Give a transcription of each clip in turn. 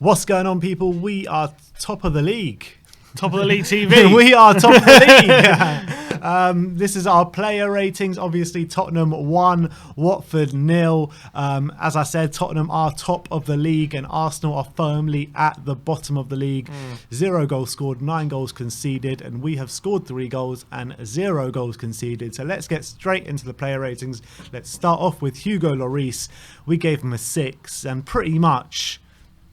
What's going on, people? We are top of the league. Top of the league TV. We are top of the league. This is our player ratings. Obviously, Tottenham 1, Watford 0. As I said, Tottenham are top of the league and Arsenal are firmly at the bottom of the league. 0 goals scored, 9 goals conceded, and we have scored 3 goals and 0 goals conceded. So let's get straight into the player ratings. Let's start off with Hugo Lloris. We gave him a 6, and pretty much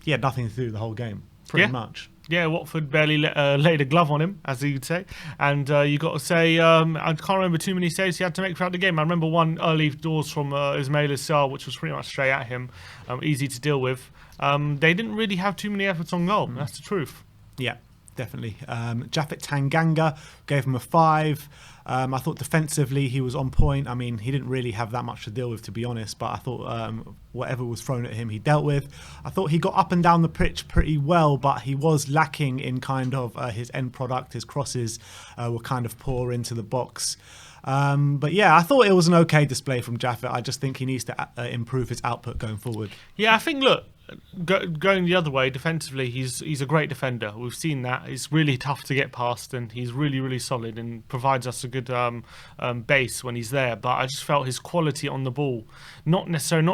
he had nothing to do the whole game. Pretty much. Yeah, Watford barely laid a glove on him, as you'd say. And you got to say, I can't remember too many saves he had to make throughout the game. I remember one early doors from Ismail Assar, which was pretty much straight at him, easy to deal with. They didn't really have too many efforts on goal. That's the truth. Yeah, definitely. Japhet Tanganga gave him a 5. I thought defensively he was on point. I mean, he didn't really have that much to deal with, to be honest, but I thought whatever was thrown at him, he dealt with. I thought he got up and down the pitch pretty well, but he was lacking in kind of his end product. His crosses were kind of poor into the box. But yeah, I thought it was an okay display from Japhet. I just think he needs to improve his output going forward. Yeah, I think, look, going the other way, defensively, he's a great defender. We've seen that. It's really tough to get past, and he's really, really solid and provides us a good base when he's there. But I just felt his quality on the ball, not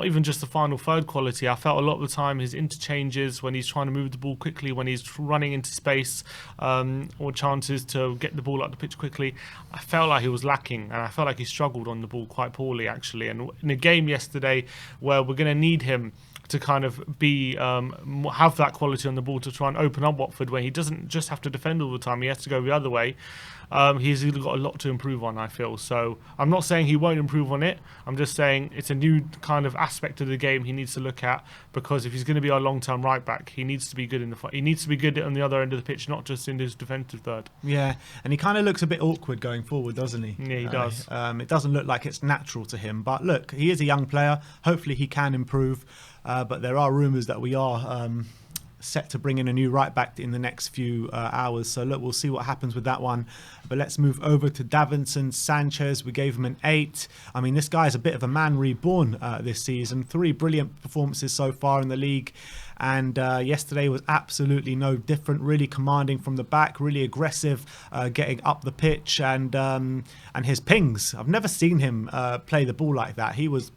even just the final third quality. I felt a lot of the time his interchanges, when he's trying to move the ball quickly, when he's running into space or chances to get the ball up the pitch quickly, I felt like he was lacking, and I felt like he struggled on the ball quite poorly, actually. And in a game yesterday where we're going to need him to kind of have that quality on the ball to try and open up Watford, where he doesn't just have to defend all the time, he has to go the other way. He's got a lot to improve on, I feel. So I'm not saying he won't improve on it. I'm just saying it's a new kind of aspect of the game he needs to look at, because if he's going to be our long-term right back, he needs to be good he needs to be good on the other end of the pitch, not just in his defensive third. Yeah, and he kind of looks a bit awkward going forward, doesn't he? Yeah, he does. It doesn't look like it's natural to him. But look, he is a young player. Hopefully he can improve. But there are rumours that we are set to bring in a new right back in the next few hours. So look, we'll see what happens with that one. But let's move over to Davinson Sanchez. We gave him an 8. I mean, this guy is a bit of a man reborn this season. 3 brilliant performances so far in the league. And yesterday was absolutely no different. Really commanding from the back, really aggressive, getting up the pitch, and his pings. I've never seen him play the ball like that. He was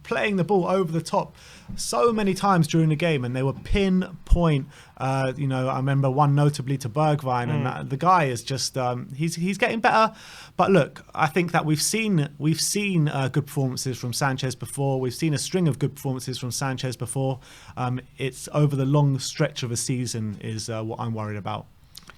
playing the ball over the top so many times during the game, and they were pinpoint. I remember one notably to Bergwijn, and the guy is just he's getting better. But look, I think that we've seen good performances from Sanchez before. We've seen a string of good performances from Sanchez before. It's over the long stretch of a season is what I'm worried about.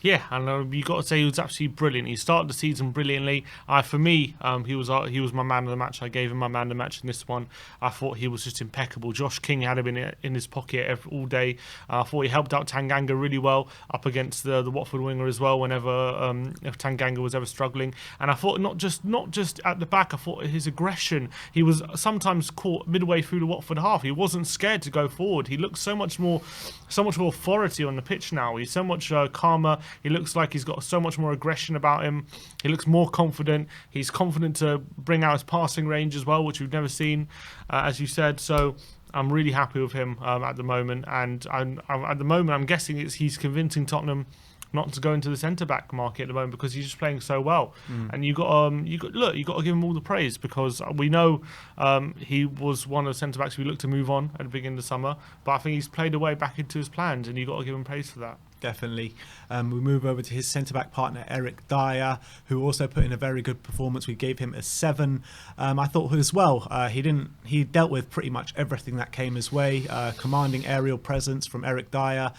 Yeah, and you got to say he was absolutely brilliant. He started the season brilliantly. For me, he was my man of the match. I gave him my man of the match in this one. I thought he was just impeccable. Josh King had him in his pocket all day. I thought he helped out Tanganga really well up against the Watford winger as well. Whenever if Tanganga was ever struggling, and I thought not just at the back. I thought his aggression. He was sometimes caught midway through the Watford half. He wasn't scared to go forward. He looks so much more authority on the pitch now. He's so much calmer. He looks like he's got so much more aggression about him. He looks more confident. He's confident to bring out his passing range as well, which we've never seen, as you said. So I'm really happy with him at the moment. And at the moment, I'm guessing he's convincing Tottenham not to go into the centre-back market at the moment, because he's just playing so well. And you got to give him all the praise, because we know he was one of the centre-backs we looked to move on at the beginning of the summer, but I think he's played away back into his plans, and you got to give him praise for that. Definitely. We move over to his centre-back partner, Eric Dier, who also put in a very good performance. We gave him a 7. I thought as well, he dealt with pretty much everything that came his way. Commanding aerial presence from Eric Dier,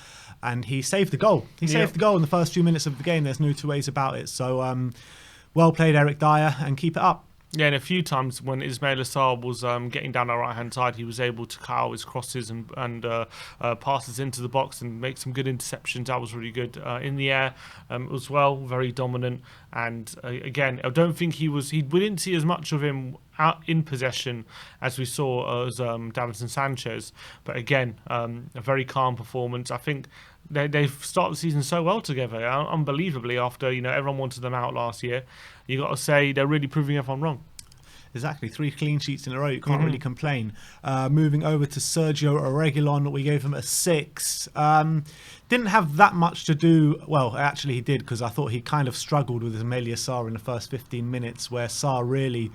and he saved the goal. He saved the goal in the first few minutes of the game. There's no two ways about it. So well played, Eric Dier, and keep it up. Yeah, and a few times when Ismail Assar was getting down our right-hand side, he was able to cut out his crosses and passes into the box and make some good interceptions. That was really good. In the air as well, very dominant. And again, I don't think we didn't see as much of him out in possession as we saw as Davinson Sanchez. But again, a very calm performance. I think they've started the season so well together, unbelievably, after everyone wanted them out last year. You got to say they're really proving everyone wrong. Exactly, 3 clean sheets in a row. You can't really complain. Moving over to Sergio Aurier, we gave him a 6. Didn't have that much to do. Well, actually he did, because I thought he kind of struggled with Ismaila Sarr in the first 15 minutes, where Sarr really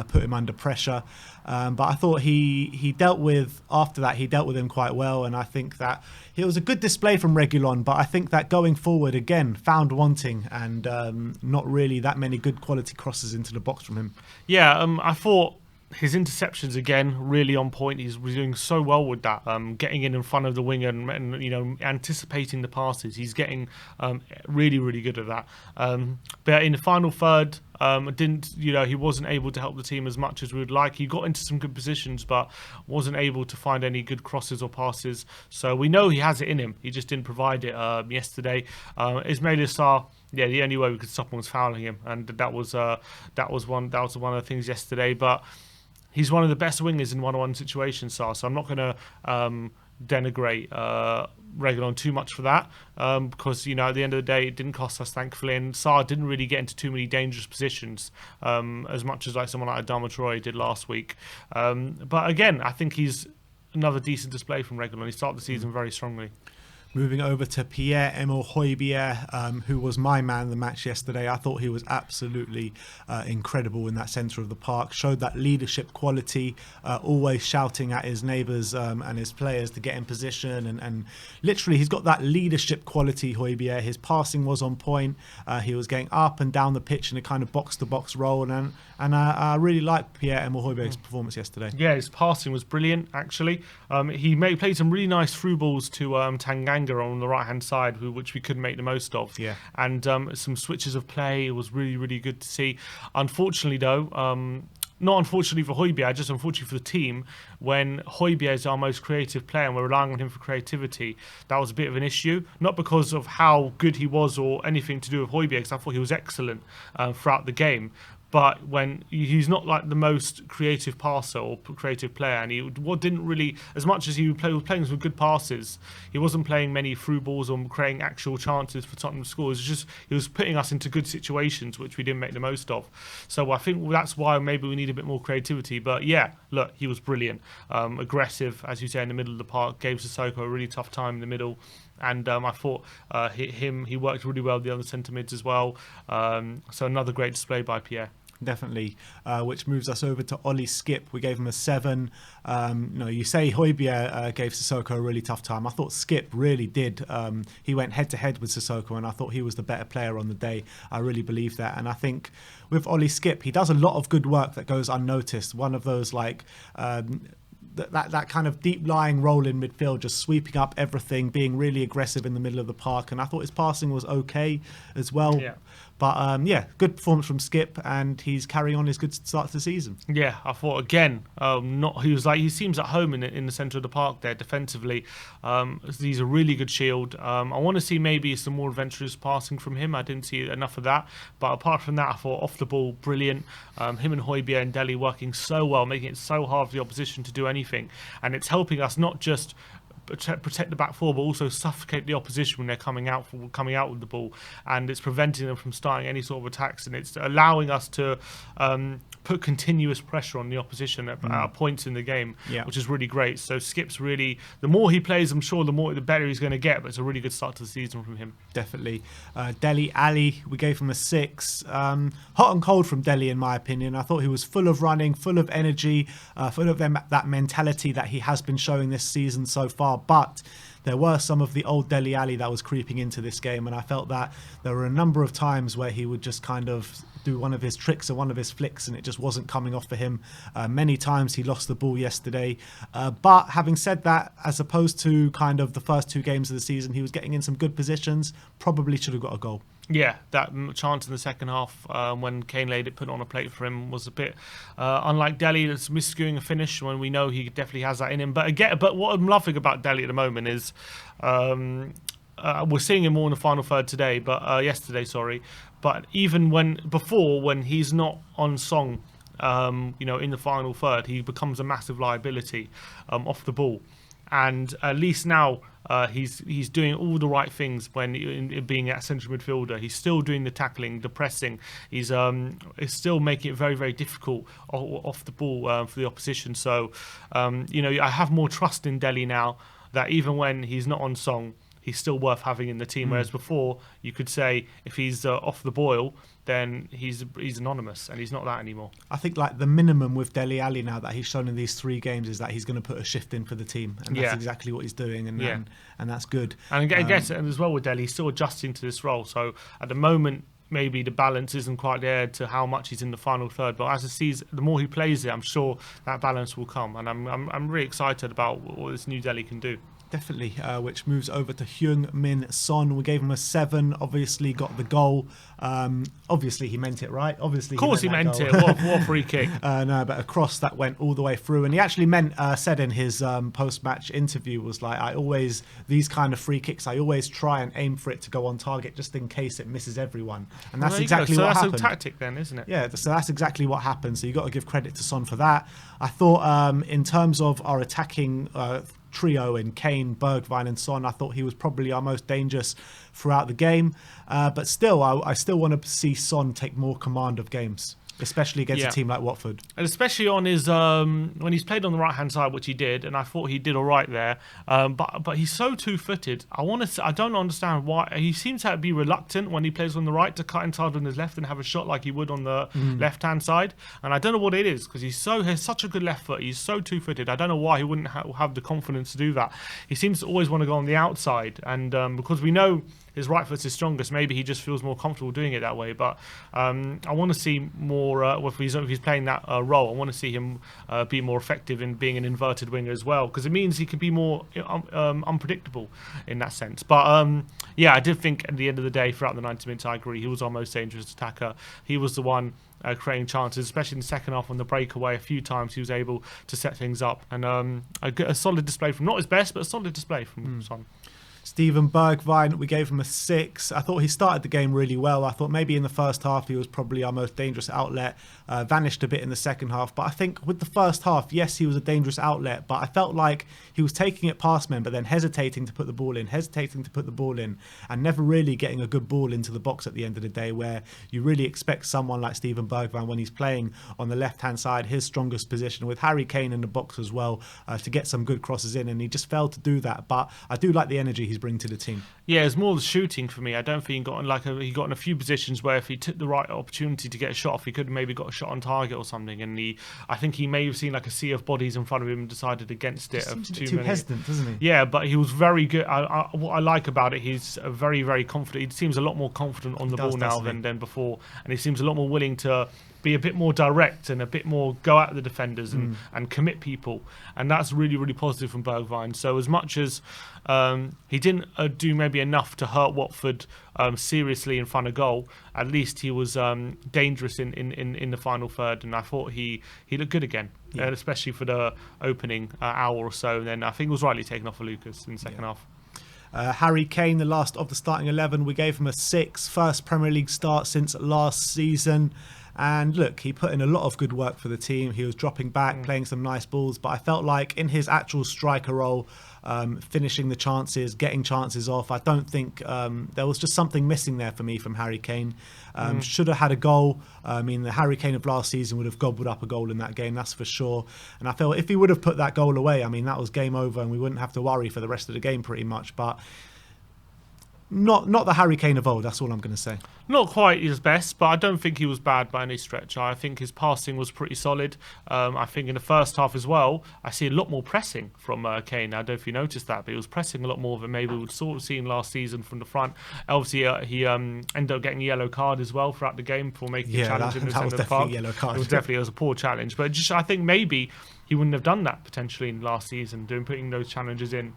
put him under pressure. But I thought he dealt with, after that, he dealt with him quite well. And I think that it was a good display from Reguilón, but I think that going forward, again, found wanting, and not really that many good quality crosses into the box from him. Yeah, I thought his interceptions again really on point. He's doing so well with that, getting in front of the winger and you know, anticipating the passes. He's getting really good at that. But in the final third, he wasn't able to help the team as much as we would like. He got into some good positions, but wasn't able to find any good crosses or passes. So we know he has it in him. He just didn't provide it yesterday. Ismaila Sarr, yeah, the only way we could stop him was fouling him, and that was one of the things yesterday. But he's one of the best wingers in one-on-one situations, so I'm not going to denigrate Reguilón too much for that, because, you know, at the end of the day, it didn't cost us, thankfully, and Sarr didn't really get into too many dangerous positions, as much as like someone like Adama Traoré did last week. But again, I think he's another decent display from Reguilón. He started the season very strongly. Moving over to Pierre-Emerick Hazard, who was my man of the match yesterday. I thought he was absolutely incredible in that centre of the park. Showed that leadership quality, always shouting at his neighbours and his players to get in position. And literally, he's got that leadership quality, Hazard. His passing was on point. He was going up and down the pitch in a kind of box-to-box role. And I really liked Pierre-Emerick Hazard's performance yesterday. Yeah, his passing was brilliant, actually. He played some really nice through balls to Tanganga on the right hand side, which we couldn't make the most of. Yeah. And some switches of play. It was really good to see. Unfortunately, though, not unfortunately for Højbjerg, just unfortunately for the team, when Højbjerg is our most creative player and we're relying on him for creativity, that was a bit of an issue. Not because of how good he was or anything to do with Højbjerg, because I thought he was excellent throughout the game. But when he's not like the most creative passer or creative player, and he didn't really, as much as he was playing some good passes, he wasn't playing many through balls or creating actual chances for Tottenham to score. It was just he was putting us into good situations which we didn't make the most of. So I think that's why maybe we need a bit more creativity. But yeah, look, he was brilliant, aggressive, as you say, in the middle of the park. Gave Sissoko a really tough time in the middle. And I thought he worked really well with the other centre mids as well. So another great display by Pierre. Definitely, which moves us over to Ollie Skipp. We gave him a 7. You say Højbjerg gave Sissoko a really tough time. I thought Skipp really did. He went head-to-head with Sissoko, and I thought he was the better player on the day. I really believe that. And I think with Ollie Skipp, he does a lot of good work that goes unnoticed. One of those, like... That kind of deep-lying role in midfield, just sweeping up everything, being really aggressive in the middle of the park. And I thought his passing was okay as well. Yeah. But good performance from Skipp, and he's carrying on his good start to the season. Yeah, I thought again, he seems at home in the centre of the park there defensively. He's a really good shield. I want to see maybe some more adventurous passing from him. I didn't see enough of that. But apart from that, I thought off the ball, brilliant. Him and Højbjerg and Dele working so well, making it so hard for the opposition to do anything, and it's helping us not just protect the back four, but also suffocate the opposition when they're coming out with the ball, and it's preventing them from starting any sort of attacks, and it's allowing us to put continuous pressure on the opposition at points in the game, which is really great. So Skipp's really, the more he plays, I'm sure the better he's going to get, but it's a really good start to the season from him. Definitely. Dele Alli, we gave him a 6. Hot and cold from Dele, in my opinion. I thought he was full of running, full of energy, full of that mentality that he has been showing this season so far. But there were some of the old Dele Alli that was creeping into this game, and I felt that there were a number of times where he would just kind of do one of his tricks or one of his flicks, and it just wasn't coming off for him. Many times he lost the ball yesterday. But having said that, as opposed to kind of the first 2 games of the season, he was getting in some good positions, probably should have got a goal. Yeah, that chance in the second half when Kane put it on a plate for him was a bit unlike Dele. That's miscuing a finish when we know he definitely has that in him. But what I'm loving about Dele at the moment is we're seeing him more in the final third today, yesterday. But even when he's not on song, in the final third, he becomes a massive liability off the ball. and at least now he's doing all the right things when in being at central midfielder. He's still doing the tackling, the pressing. He's still making it very, very difficult off the ball for the opposition. So I have more trust in Dele now, that even when he's not on song, he's still worth having in the team. Whereas before, you could say if he's off the boil, then he's anonymous, and he's not that anymore. I think like the minimum with Dele Alli now that he's shown in these 3 games is that he's going to put a shift in for the team, and that's exactly what he's doing, and that's good. And I guess, and as well with Dele, he's still adjusting to this role. So at the moment, maybe the balance isn't quite there to how much he's in the final third. But as the season, the more he plays it, I'm sure that balance will come, and I'm really excited about what this new Dele can do. Definitely, which moves over to HeungMin Son. We gave him a 7. Obviously, got the goal. Obviously, he meant it, right? Obviously, of course, he meant it. What a free kick! No, but a cross that went all the way through, and he actually said in his post-match interview was like, these kind of free kicks, I always try and aim for it to go on target, just in case it misses everyone, and that's exactly what happened. So that's a tactic, then, isn't it? Yeah, so that's exactly what happened. So you got to give credit to Son for that. I thought, in terms of our attacking trio in Kane, Bergwijn and Son, I thought he was probably our most dangerous throughout the game. But still, I still want to see Son take more command of games, especially against a team like Watford. And especially on his when he's played on the right-hand side, which he did, and I thought he did all right there. But he's so two-footed. I don't understand why. He seems to be reluctant when he plays on the right to cut inside on his left and have a shot like he would on the left-hand side. And I don't know what it is, because he has such a good left foot. He's so two-footed. I don't know why he wouldn't have the confidence to do that. He seems to always want to go on the outside, and because we know his right foot's his strongest, maybe he just feels more comfortable doing it that way. But I want to see more, if he's playing that role, I want to see him be more effective in being an inverted winger as well, because it means he can be more unpredictable in that sense. But I did think at the end of the day, throughout the 90 minutes, I agree, he was our most dangerous attacker. He was the one creating chances, especially in the second half on the breakaway. A few times he was able to set things up, and a solid display from, not his best, but a solid display from Son. Steven Bergwijn, we gave him a 6. I thought he started the game really well. I thought maybe in the first half he was probably our most dangerous outlet, vanished a bit in the second half. But I think with the first half, yes, he was a dangerous outlet, but I felt like he was taking it past men, but then hesitating to put the ball in, and never really getting a good ball into the box at the end of the day, where you really expect someone like Steven Bergwijn, when he's playing on the left-hand side, his strongest position, with Harry Kane in the box as well, to get some good crosses in, and he just failed to do that. But I do like the energy he's bringing to the team. Yeah, it's more the shooting for me. I don't think he got in a few positions where if he took the right opportunity to get a shot off, he could have maybe got a shot on target or something. And I think he may have seen like a sea of bodies in front of him and decided against it. Seems a bit too hesitant, doesn't he? Yeah, but he was very good. What I like about it, he's very, very confident. He seems a lot more confident on the ball now than before, and he seems a lot more willing to be a bit more direct and a bit more go at the defenders and commit people, and that's really, really positive from Bergwijn. So as much as he didn't do maybe enough to hurt Watford seriously in front of goal, at least he was dangerous in the final third, and I thought he looked good again, especially for the opening hour or so, and then I think it was rightly taken off for Lucas in the second half. Harry Kane, the last of the starting 11, we gave him a 6, first Premier League start since last season. And look, he put in a lot of good work for the team. He was dropping back, playing some nice balls, but I felt like in his actual striker role, finishing the chances, getting chances off, I don't think there was just something missing there for me from Harry Kane. Should have had a goal. I mean, the Harry Kane of last season would have gobbled up a goal in that game, that's for sure. And I feel if he would have put that goal away, I mean, that was game over and we wouldn't have to worry for the rest of the game pretty much. But not the Harry Kane of old, that's all I'm going to say. Not quite his best, but I don't think he was bad by any stretch. I think his passing was pretty solid. I think in the first half as well, I see a lot more pressing from Kane. I don't know if you noticed that, but he was pressing a lot more than maybe we'd sort of seen last season from the front. Obviously, he ended up getting a yellow card as well throughout the game for making a challenge in the centre of the park. Yellow card. It was a poor challenge, but I think maybe he wouldn't have done that potentially in last season, putting those challenges in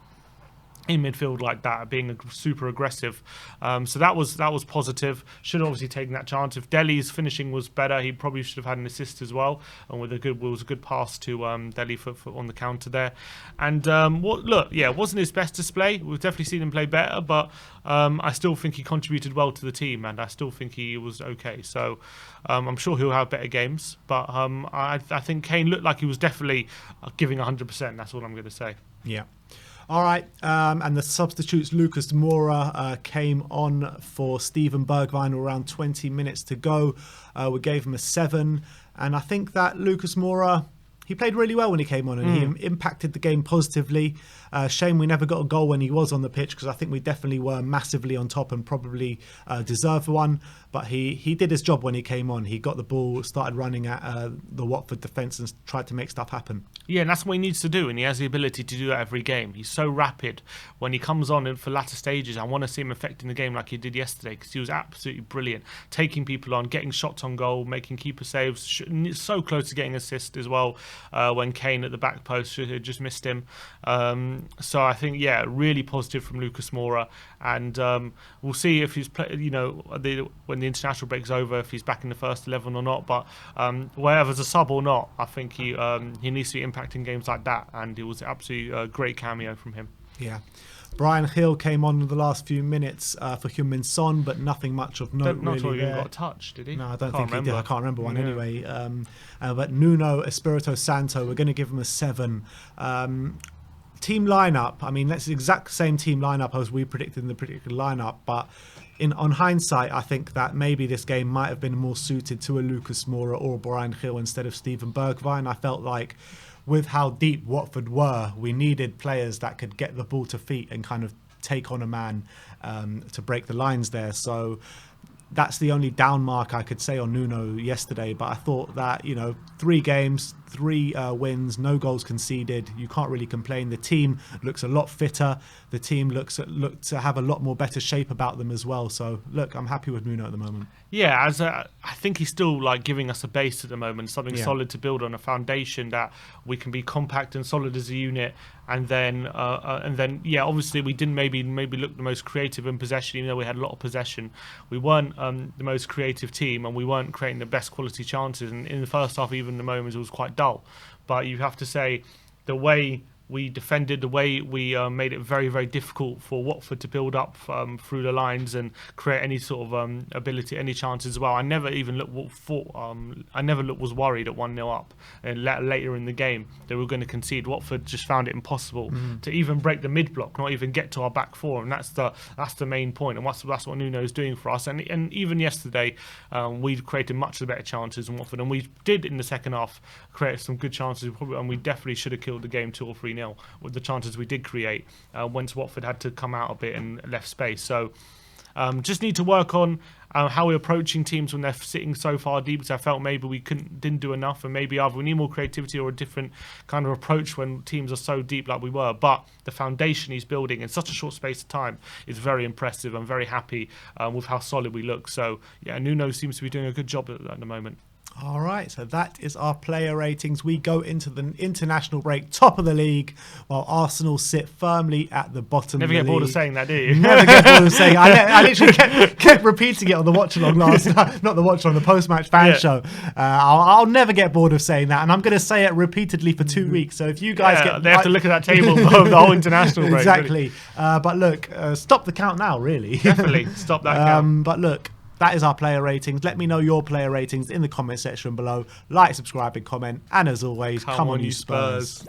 midfield like that, being super aggressive. So that was positive. Should have obviously taken that chance. If Dele's finishing was better, he probably should have had an assist as well. And it was a good pass to Dele for on the counter there. And it wasn't his best display. We've definitely seen him play better, but I still think he contributed well to the team, and I still think he was okay. So I'm sure he'll have better games, but I think Kane looked like he was definitely giving 100%. That's all I'm going to say. Yeah. All right, and the substitutes, Lucas Moura came on for Steven Bergwijn around 20 minutes to go. We gave him a 7, and I think that Lucas Moura, he played really well when he came on, and he impacted the game positively. Shame we never got a goal when he was on the pitch, because I think we definitely were massively on top and probably deserved one. But he did his job when he came on. He got the ball, started running at the Watford defence and tried to make stuff happen. Yeah, and that's what he needs to do, and he has the ability to do that every game. He's so rapid. When he comes on for latter stages, I want to see him affecting the game like he did yesterday, because he was absolutely brilliant, taking people on, getting shots on goal, making keeper saves, so close to getting assist as well when Kane at the back post had just missed him. So I think, yeah, really positive from Lucas Moura, and we'll see if he's when the international break's over, if he's back in the first 11 or not. But whether as a sub or not, I think he needs to be impacting games like that, and it was absolutely a great cameo from him. Yeah. Brian Hill came on in the last few minutes for HeungMin Son, but nothing much of note. Not really sure he there. even got a touch, did he? No, I don't think he did. I can't remember one anyway. But Nuno Espirito Santo, we're going to give him a 7. Team lineup, I mean, that's the exact same team lineup as we predicted in the predicted lineup, but on hindsight, I think that maybe this game might have been more suited to a Lucas Moura or Brian Hill instead of Steven Bergwijn. I felt like with how deep Watford were, we needed players that could get the ball to feet and kind of take on a man to break the lines there. So that's the only down mark I could say on Nuno yesterday. But I thought that, 3 games, 3 wins, no goals conceded. You can't really complain. The team looks a lot fitter. The team look to have a lot more better shape about them as well. So look, I'm happy with Nuno at the moment. Yeah, I think he's still giving us a base at the moment, something solid to build on, a foundation that we can be compact and solid as a unit. And then obviously we didn't maybe look the most creative in possession, even though we had a lot of possession. We weren't the most creative team, and we weren't creating the best quality chances. And in the first half, even the moments, it was quite dull. But you have to say, the way we defended, the way we made it very, very difficult for Watford to build up through the lines and create any sort of ability, any chances as well. I never even was worried at 1-0 up, and later in the game they were going to concede. Watford just found it impossible to even break the mid block, not even get to our back four, and that's the main point. And that's what Nuno is doing for us. And even yesterday, we created much of the better chances in Watford, and we did in the second half create some good chances, and we definitely should have killed the game 2 or 3-0 with the chances we did create once Watford had to come out a bit and left space. So just need to work on how we're approaching teams when they're sitting so far deep, because I felt maybe we didn't do enough, and maybe either we need more creativity or a different kind of approach when teams are so deep like we were. But the foundation he's building in such a short space of time is very impressive. I'm very happy with how solid we look. So yeah, Nuno seems to be doing a good job at the moment. All right, so that is our player ratings. We go into the international break top of the league, while Arsenal sit firmly at the bottom Never of the get bored league. of saying that, do you? Never get bored of saying it. I literally kept repeating it on the watch-along last night. Not the watch-along, the post-match fan show. I'll never get bored of saying that, and I'm going to say it repeatedly for 2 weeks. So if you guys they have to look at that table for the whole international break. Exactly. Really. But look, stop the count now, really. Definitely, stop that count. But look, that is our player ratings. Let me know your player ratings in the comment section below. Like, subscribe, and comment. And as always, come on you Spurs.